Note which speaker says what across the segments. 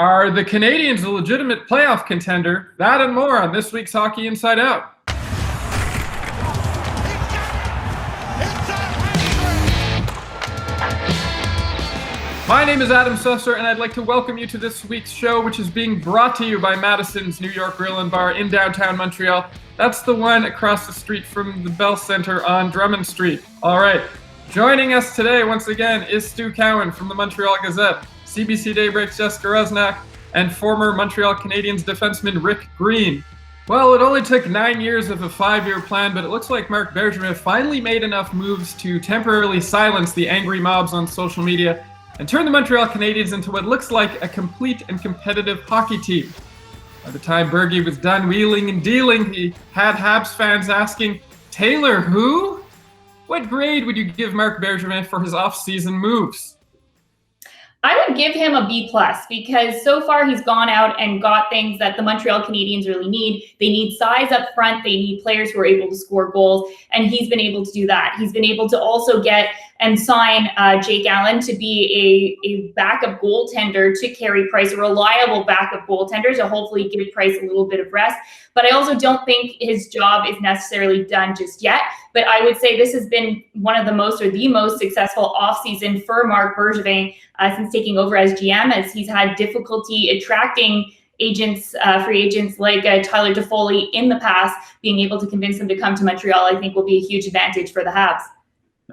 Speaker 1: Are the Canadiens a legitimate playoff contender? That and more on this week's Hockey Inside Out. My name is Adam Susser, and I'd like to welcome you to this week's show, which is being brought to you by Madison's New York Grill and Bar in downtown Montreal. That's the one across the street from the Bell Center on Drummond Street. All right, joining us today once again is Stu Cowan from the Montreal Gazette, CBC Daybreak's Jessica Rusnak, and former Montreal Canadiens defenseman Rick Green. Well, it only took 9 years of a 5-year plan, but it looks like Marc Bergevin finally made enough moves to temporarily silence the angry mobs on social media and turn the Montreal Canadiens into what looks like a complete and competitive hockey team. By the time Bergie was done wheeling and dealing, he had Habs fans asking, "Taylor who?" What grade would you give Marc Bergevin for his off-season moves?
Speaker 2: I would give him a B+ because so far he's gone out and got things that the Montreal Canadiens really need. They need size up front. They need players who are able to score goals, and he's been able to do that. He's been able to also get and sign Jake Allen to be a backup goaltender to Carey Price, a reliable backup goaltender to hopefully give Price a little bit of rest. But I also don't think his job is necessarily done just yet. But I would say this has been one of the most or the most successful offseason for Marc Bergevin since taking over as GM, as he's had difficulty attracting agents, free agents like Tyler Toffoli in the past. Being able to convince them to come to Montreal, I think, will be a huge advantage for the Habs.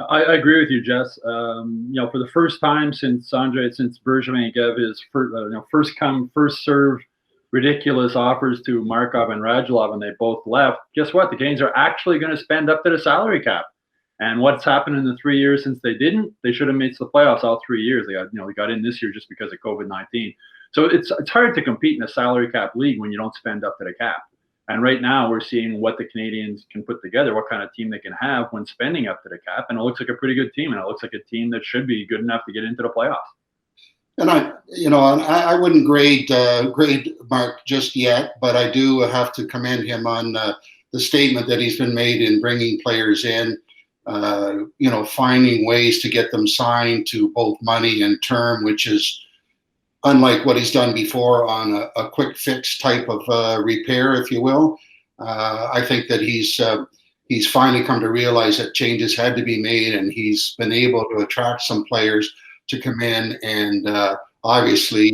Speaker 3: I agree with you, Jess. For the first time since Bergevin gave his first come, first serve ridiculous offers to Markov and Radulov, and they both left. Guess what? The Canadiens are actually going to spend up to the salary cap. And what's happened in the 3 years since they didn't? They should have made the playoffs all 3 years. They got in this year just because of COVID-19. So it's hard to compete in a salary cap league when you don't spend up to the cap. And right now we're seeing what the Canadiens can put together, what kind of team they can have when spending up to the cap. And it looks like a pretty good team. And it looks like a team that should be good enough to get into the playoffs.
Speaker 4: And I wouldn't grade Marc just yet, but I do have to commend him on the statement that he's been made in bringing players in, finding ways to get them signed to both money and term, which is unlike what he's done before on a quick fix type of repair, if you will. I think that he's finally come to realize that changes had to be made, and he's been able to attract some players to come in. And obviously,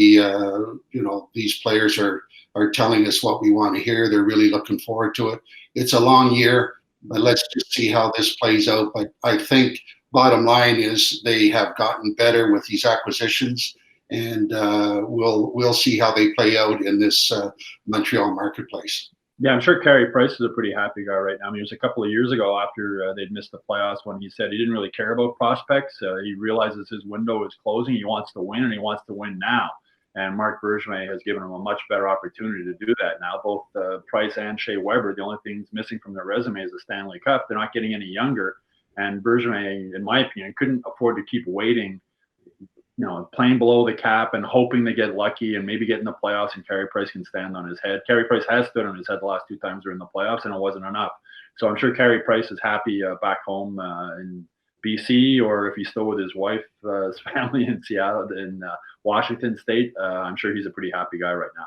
Speaker 4: these players are telling us what we want to hear. They're really looking forward to it. It's a long year, but let's just see how this plays out. But I think bottom line is they have gotten better with these acquisitions. And we'll see how they play out in this Montreal marketplace.
Speaker 3: Yeah, I'm sure Carey Price is a pretty happy guy right now. I mean, it was a couple of years ago after they'd missed the playoffs when he said he didn't really care about prospects. He realizes his window is closing. He wants to win, and he wants to win now. And Marc Bergevin has given him a much better opportunity to do that now. Both Price and Shea Weber, the only things missing from their resume is the Stanley Cup. They're not getting any younger. And Bergevin, in my opinion, couldn't afford to keep waiting, playing below the cap and hoping they get lucky and maybe get in the playoffs and Carey Price can stand on his head. Carey Price has stood on his head the last 2 times they're in the playoffs, and it wasn't enough. So I'm sure Carey Price is happy back home in BC, or if he's still with his wife, his family in Seattle, in Washington State. I'm sure he's a pretty happy guy right now.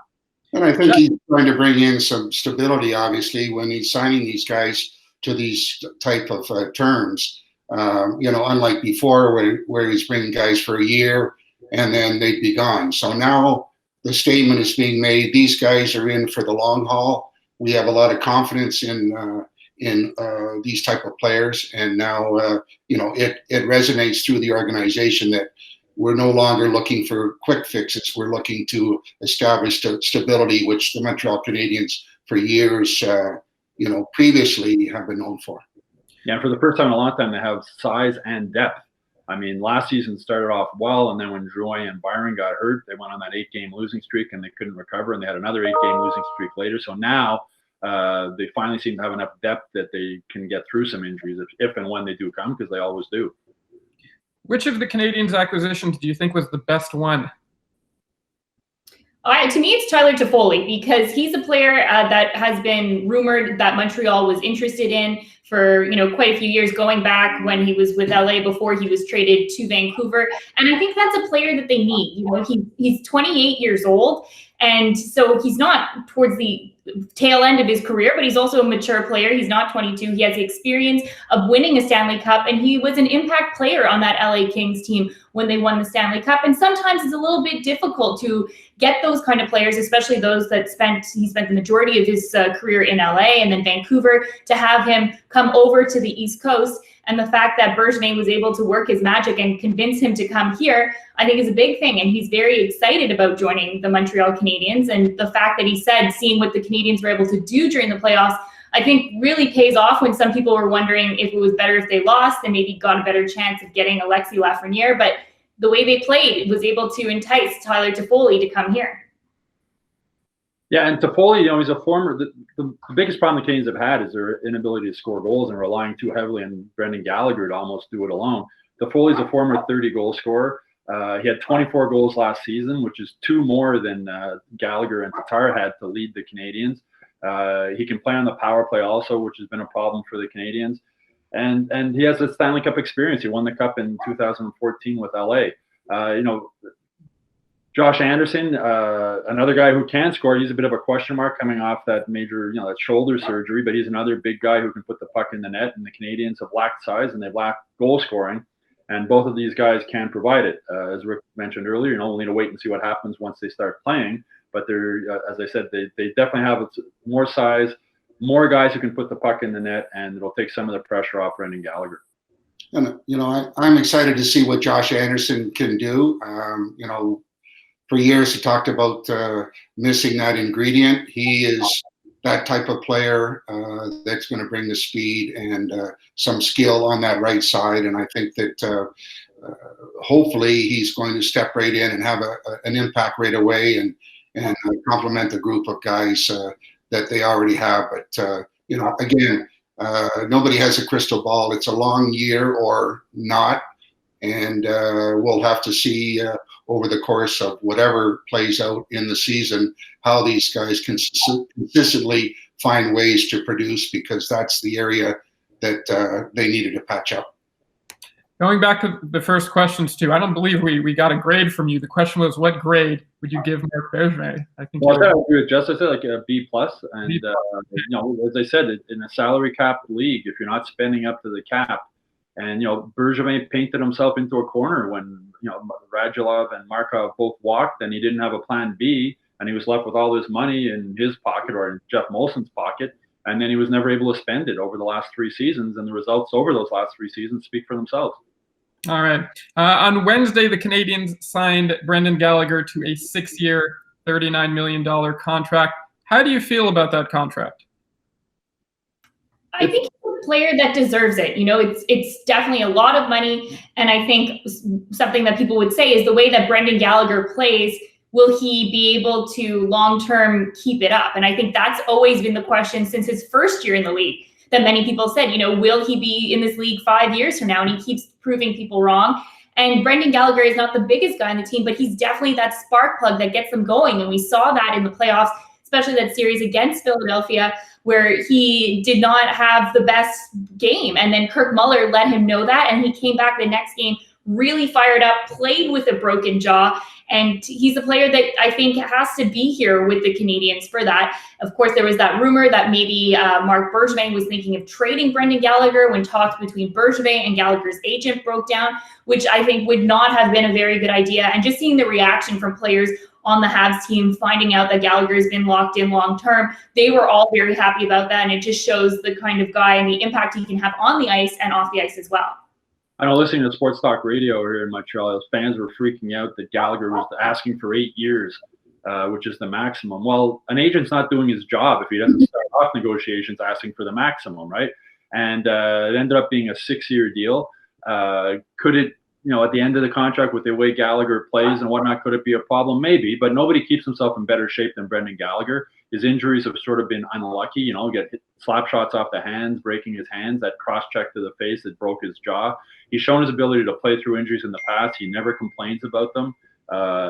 Speaker 4: And I think he's trying to bring in some stability, obviously, when he's signing these guys to these type of terms. Unlike before where he's bringing guys for a year and then they'd be gone. So now the statement is being made, these guys are in for the long haul. We have a lot of confidence in these type of players. And now, it resonates through the organization that we're no longer looking for quick fixes. We're looking to establish stability, which the Montreal Canadiens for years, previously have been known for.
Speaker 3: Yeah, for the first time in a long time, they have size and depth. I mean, last season started off well, and then when Drouin and Byron got hurt, they went on that 8-game losing streak, and they couldn't recover, and they had another 8-game losing streak later. So now they finally seem to have enough depth that they can get through some injuries if and when they do come, because they always do.
Speaker 1: Which of the Canadiens' acquisitions do you think was the best one?
Speaker 2: To me, it's Tyler Toffoli, because he's a player that has been rumored that Montreal was interested in for quite a few years, going back when he was with LA before he was traded to Vancouver. And I think that's a player that they need. He's 28 years old, and so he's not towards the tail end of his career, but he's also a mature player. He's not 22. He has the experience of winning a Stanley Cup, and he was an impact player on that LA Kings team when they won the Stanley Cup. And sometimes it's a little bit difficult to get those kind of players, especially those that he spent the majority of his career in LA and then Vancouver, to have him come over to the East Coast. And the fact that Bergevin was able to work his magic and convince him to come here, I think is a big thing. And he's very excited about joining the Montreal Canadiens. And the fact that he said, seeing what the Canadiens were able to do during the playoffs, I think really pays off, when some people were wondering if it was better if they lost and maybe got a better chance of getting Alexis Lafreniere. But the way they played was able to entice Tyler Toffoli to come here.
Speaker 3: Yeah, and Toffoli, he's a former. The biggest problem the Canadiens have had is their inability to score goals and relying too heavily on Brendan Gallagher to almost do it alone. Toffoli's a former 30-goal scorer. He had 24 goals last season, which is 2 more than Gallagher and Tatar had to lead the Canadiens. He can play on the power play also, which has been a problem for the Canadiens. And he has a Stanley Cup experience. He won the Cup in 2014 with LA. Josh Anderson, another guy who can score. He's a bit of a question mark coming off that major, that shoulder surgery, but he's another big guy who can put the puck in the net. And the Canadiens have lacked size and they've lacked goal scoring. And both of these guys can provide it. As Rick mentioned earlier, we'll need to wait and see what happens once they start playing. But they're, as I said, they definitely have more size, more guys who can put the puck in the net, and it'll take some of the pressure off Brendan Gallagher.
Speaker 4: And I'm excited to see what Josh Anderson can do. For years he talked about missing that ingredient. He is that type of player that's going to bring the speed and some skill on that right side. And I think that hopefully he's going to step right in and have an impact right away and complement the group of guys that they already have. But again, nobody has a crystal ball. It's a long year or not, and we'll have to see over the course of whatever plays out in the season how these guys can consistently find ways to produce, because that's the area that they needed to patch up.
Speaker 1: Going back to the first questions too, I don't believe we got a grade from you. The question was, what grade would you give Marc Bergevin? I think.
Speaker 3: Well, I agree with Jess. I said like a B+, and as I said, in a salary cap league, if you're not spending up to the cap, and Bergevin painted himself into a corner when Radulov and Markov both walked, and he didn't have a plan B, and he was left with all this money in his pocket or in Jeff Molson's pocket. And then he was never able to spend it over the last 3 seasons, and the results over those last 3 seasons speak for themselves.
Speaker 1: All right. On Wednesday, the Canadiens signed Brendan Gallagher to a 6-year, $39 million contract. How do you feel about that contract?
Speaker 2: I think he's a player that deserves it. It's definitely a lot of money, and I think something that people would say is the way that Brendan Gallagher plays, will he be able to long-term keep it up? And I think that's always been the question since his first year in the league, that many people said, will he be in this league 5 years from now? And he keeps proving people wrong. And Brendan Gallagher is not the biggest guy on the team, but he's definitely that spark plug that gets them going. And we saw that in the playoffs, especially that series against Philadelphia, where he did not have the best game. And then Kirk Muller let him know that, and he came back the next game really fired up, played with a broken jaw. And he's a player that I think has to be here with the Canadiens for that. Of course, there was that rumor that maybe Marc Bergevin was thinking of trading Brendan Gallagher when talks between Bergevin and Gallagher's agent broke down, which I think would not have been a very good idea. And just seeing the reaction from players on the Habs team, finding out that Gallagher has been locked in long-term, they were all very happy about that. And it just shows the kind of guy and the impact he can have on the ice and off the ice as well.
Speaker 3: I know, listening to sports talk radio here in Montreal, those fans were freaking out that Gallagher was asking for 8 years, which is the maximum. Well, an agent's not doing his job if he doesn't start off negotiations asking for the maximum, right? And it ended up being a 6-year deal. Could it, at the end of the contract with the way Gallagher plays and whatnot, could it be a problem? Maybe, but nobody keeps himself in better shape than Brendan Gallagher. His injuries have sort of been unlucky, get hit, slap shots off the hands, breaking his hands, that cross check to the face that broke his jaw. He's shown his ability to play through injuries in the past. He never complains about them.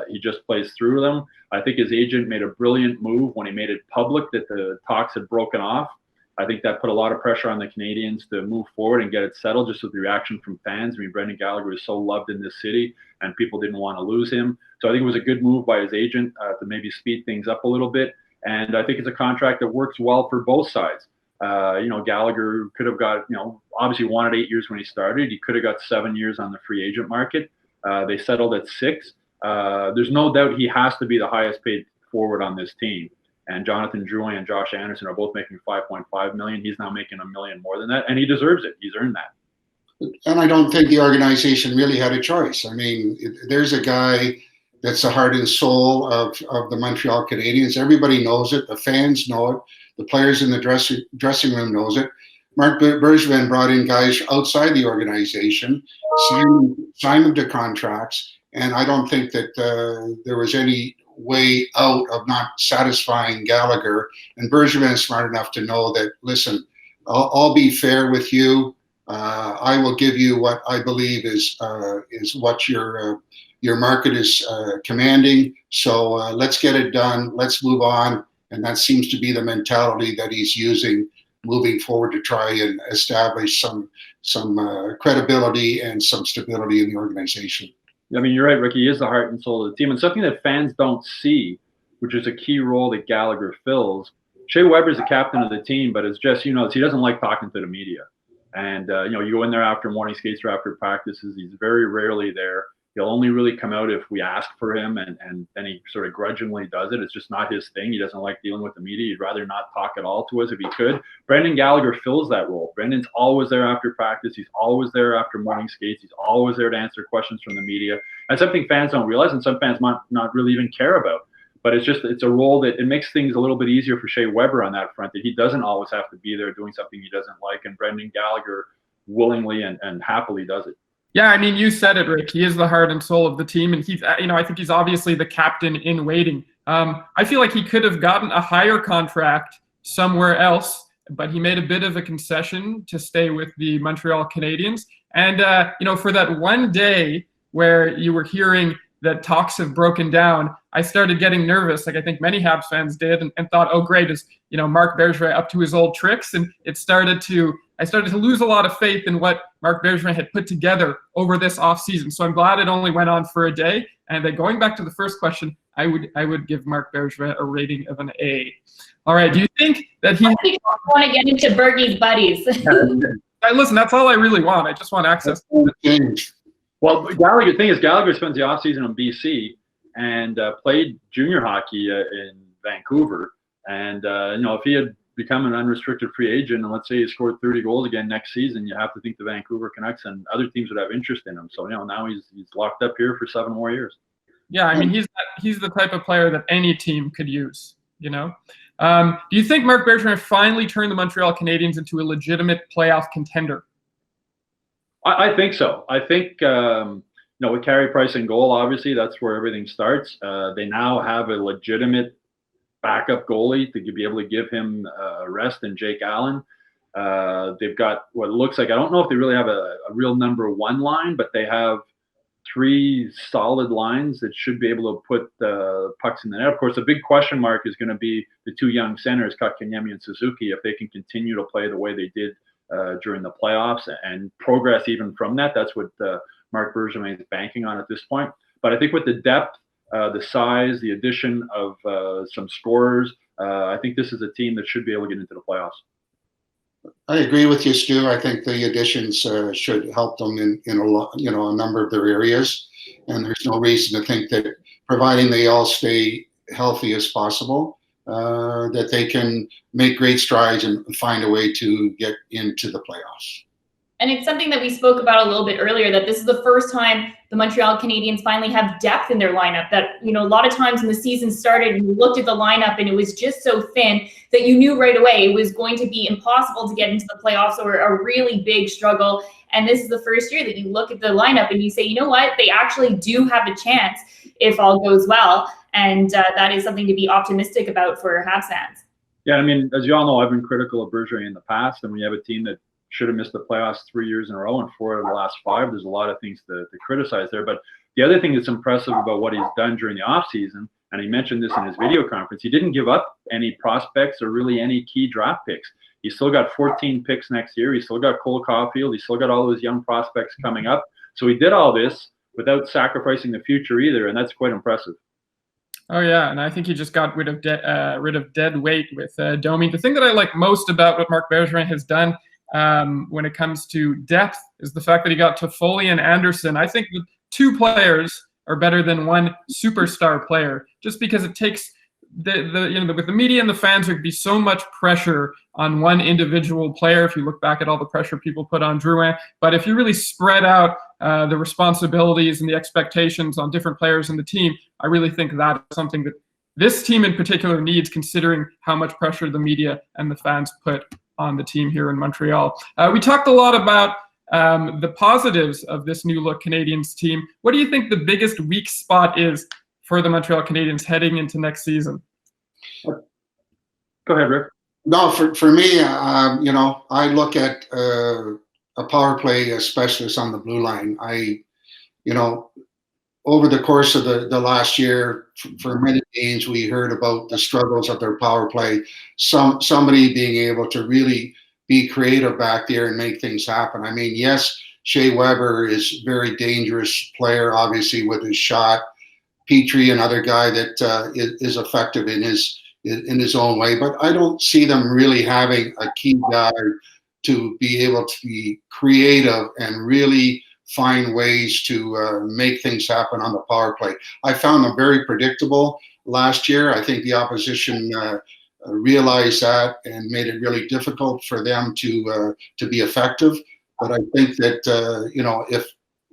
Speaker 3: He just plays through them. I think his agent made a brilliant move when he made it public that the talks had broken off. I think that put a lot of pressure on the Canadiens to move forward and get it settled, just with the reaction from fans. I mean, Brendan Gallagher is so loved in this city, and people didn't want to lose him. So I think it was a good move by his agent to maybe speed things up a little bit. And I think it's a contract that works well for both sides. Gallagher could have got, obviously wanted 8 years when he started. He could have got 7 years on the free agent market. They settled at 6. There's no doubt he has to be the highest paid forward on this team. And Jonathan Drouin and Josh Anderson are both making $5.5 million. He's now making $1 million more than that, and he deserves it. He's earned that.
Speaker 4: And I don't think the organization really had a choice. I mean, there's a guy that's the heart and soul of the Montreal Canadiens. Everybody knows it. The fans know it. The players in the dressing room knows it. Marc Bergevin brought in guys outside the organization, signed them to contracts, and I don't think that there was any way out of not satisfying Gallagher. And Bergevin is smart enough to know that, listen, I'll be fair with you. I will give you what I believe is what your market is commanding. So let's get it done. Let's move on. And that seems to be the mentality that he's using moving forward to try and establish some credibility and some stability in the organization.
Speaker 3: I mean, you're right, Ricky. He is the heart and soul of the team. And something that fans don't see, which is a key role that Gallagher fills. Shea Weber's the captain of the team, but as Jess, he doesn't like talking to the media. And, you go in there after morning skates or after practices. He's very rarely there. He'll only really come out if we ask for him, and then he sort of grudgingly does it. It's just not his thing. He doesn't like dealing with the media. He'd rather not talk at all to us if he could. Brendan Gallagher fills that role. Brendan's always there after practice. He's always there after morning skates. He's always there to answer questions from the media. And something fans don't realize, and some fans might not really even care about. But it's a role that it makes things a little bit easier for Shea Weber on that front, that he doesn't always have to be there doing something he doesn't like. And Brendan Gallagher willingly and happily does it.
Speaker 1: Yeah, I mean, you said it, Rick. He is the heart and soul of the team, and he's, I think he's obviously the captain in waiting. I feel like he could have gotten a higher contract somewhere else, but he made a bit of a concession to stay with the Montreal Canadiens. And, for that one day where you were hearing that talks have broken down, I started getting nervous, like I think many Habs fans did, and thought, oh, great, is Marc Bergevin up to his old tricks? And I started to lose a lot of faith in what Marc Bergevin had put together over this offseason. So I'm glad it only went on for a day. And then going back to the first question, I would give Marc Bergevin a rating of an A. All right, do you think that
Speaker 2: I think I want to get into Bergie's buddies.
Speaker 1: Listen, that's all I really want. I just want access to it.
Speaker 3: Well, Gallagher spends the offseason in BC and played junior hockey in Vancouver. And, if he had become an unrestricted free agent, and let's say he scored 30 goals again next season, you have to think the Vancouver Canucks and other teams would have interest in him. So, now he's locked up here for 7 more years.
Speaker 1: Yeah, I mean, he's the type of player that any team could use, Do you think Marc Bergevin finally turned the Montreal Canadiens into a legitimate playoff contender?
Speaker 3: I think so. I think, with Carey Price in goal, obviously, that's where everything starts. They now have a legitimate backup goalie to be able to give him a rest in Jake Allen. They've got what looks like, I don't know if they really have a real number one line, but they have 3 solid lines that should be able to put pucks in the net. Of course, the big question mark is going to be the 2 young centers, Kotkaniemi and Suzuki, if they can continue to play the way they did during the playoffs and progress even from that. That's what Marc Bergevin is banking on at this point. But I think with the depth, the size, the addition of some scorers, I think this is a team that should be able to get into the playoffs.
Speaker 4: I agree with you, Stu. I think the additions should help them in a number of their areas, and there's no reason to think that, providing they all stay healthy as possible, that they can make great strides and find a way to get into the playoffs.
Speaker 2: And it's something that we spoke about a little bit earlier, that this is the first time the Montreal Canadiens finally have depth in their lineup. That, a lot of times when the season started, you looked at the lineup and it was just so thin that you knew right away it was going to be impossible to get into the playoffs, or a really big struggle. And this is the first year that you look at the lineup and you say, you know what, they actually do have a chance if all goes well. And that is something to be optimistic about for Habs fans.
Speaker 3: Yeah, I mean, as you all know, I've been critical of Bergevin in the past, and when you have a team that should have missed the playoffs 3 years in a row and 4 of the last 5, there's a lot of things to criticize there. But The other thing that's impressive about what he's done during the offseason, and he mentioned this in his video conference, he didn't give up any prospects or really any key draft picks. He's still got 14 picks next year. He's still got Cole Caulfield. He's still got all those young prospects coming up. So he did all this without sacrificing the future either, and that's quite impressive.
Speaker 1: Oh yeah, and I think he just got rid of dead weight with Domi. The thing that I like most about what Marc Bergevin has done when it comes to depth is the fact that he got Toffoli and Anderson. I think the two players are better than one superstar player, just because it takes with the media and the fans, there'd be so much pressure on one individual player. If you look back at all the pressure people put on Drouin, but if you really spread out the responsibilities and the expectations on different players in the team, I really think that is something that this team in particular needs, considering how much pressure the media and the fans put on the team here in Montreal. We talked a lot about the positives of this new look Canadiens team. What do you think the biggest weak spot is for the Montreal Canadiens heading into next season?
Speaker 3: Go ahead, Rick.
Speaker 4: No, for me, I look at a power play specialist on the blue line. Over the course of the last year, for many games, we heard about the struggles of their power play. Somebody being able to really be creative back there and make things happen. I mean, yes, Shea Weber is a very dangerous player, obviously, with his shot. Petrie, another guy that is effective in his own way, but I don't see them really having a key guy to be able to be creative and really find ways to make things happen on the power play. I found them very predictable last year. I think the opposition realized that and made it really difficult for them to be effective. But I think that if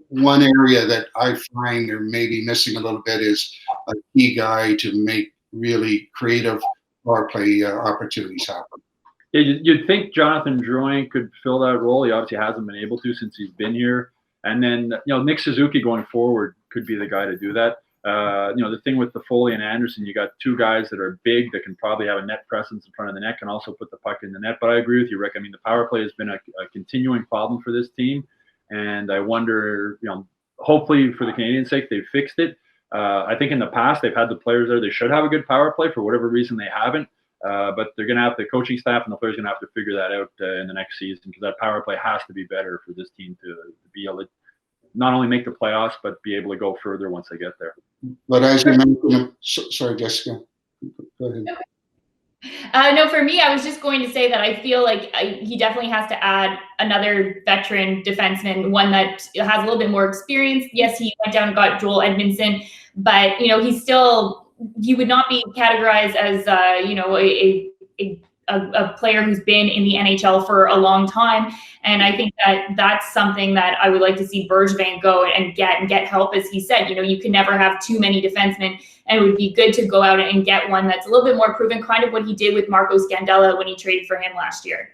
Speaker 4: one area that I find they're maybe missing a little bit is a key guy to make really creative power play opportunities happen.
Speaker 3: Yeah, you'd think Jonathan Drouin could fill that role. He obviously hasn't been able to since he's been here. And then, Nick Suzuki going forward could be the guy to do that. The thing with Toffoli and Anderson, you got two guys that are big that can probably have a net presence in front of the net and also put the puck in the net. But I agree with you, Rick. I mean, the power play has been a continuing problem for this team. And I wonder, hopefully for the Canadiens' sake, they've fixed it. I think in the past they've had the players there. They should have a good power play. For whatever reason, they haven't. But they're going to have the coaching staff and the players going to have to figure that out in the next season, because that power play has to be better for this team to be able to not only make the playoffs, but be able to go further once they get there.
Speaker 4: But as you mentioned, sorry, Jessica, go ahead.
Speaker 2: No, for me, I was just going to say that I feel like he definitely has to add another veteran defenseman, one that has a little bit more experience. Yes, he went down and got Joel Edmondson, but he would not be categorized as a player who's been in the NHL for a long time. And I think that that's something that I would like to see Bergevin go and get help. As he said, you can never have too many defensemen, and it would be good to go out and get one that's a little bit more proven, kind of what he did with Marco Scandella when he traded for him last year.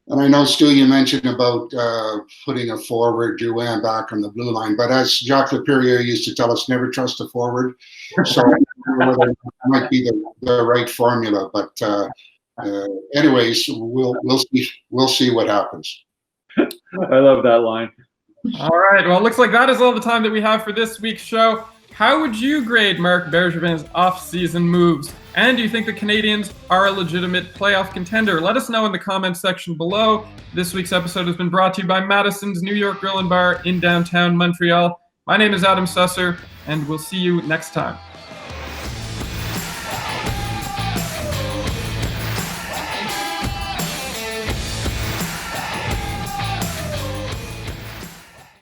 Speaker 4: And I know, Stu, you mentioned about putting a forward, Drouin, back on the blue line. But as Jacques Laperriere used to tell us, never trust a forward. So that might be the right formula. But anyways, we'll see what happens.
Speaker 3: I love that line.
Speaker 1: All right. Well, it looks like that is all the time that we have for this week's show. How would you grade Marc Bergevin's off-season moves? And do you think the Canadiens are a legitimate playoff contender? Let us know in the comments section below. This week's episode has been brought to you by Madison's New York Grill and Bar in downtown Montreal. My name is Adam Susser, and we'll see you next time.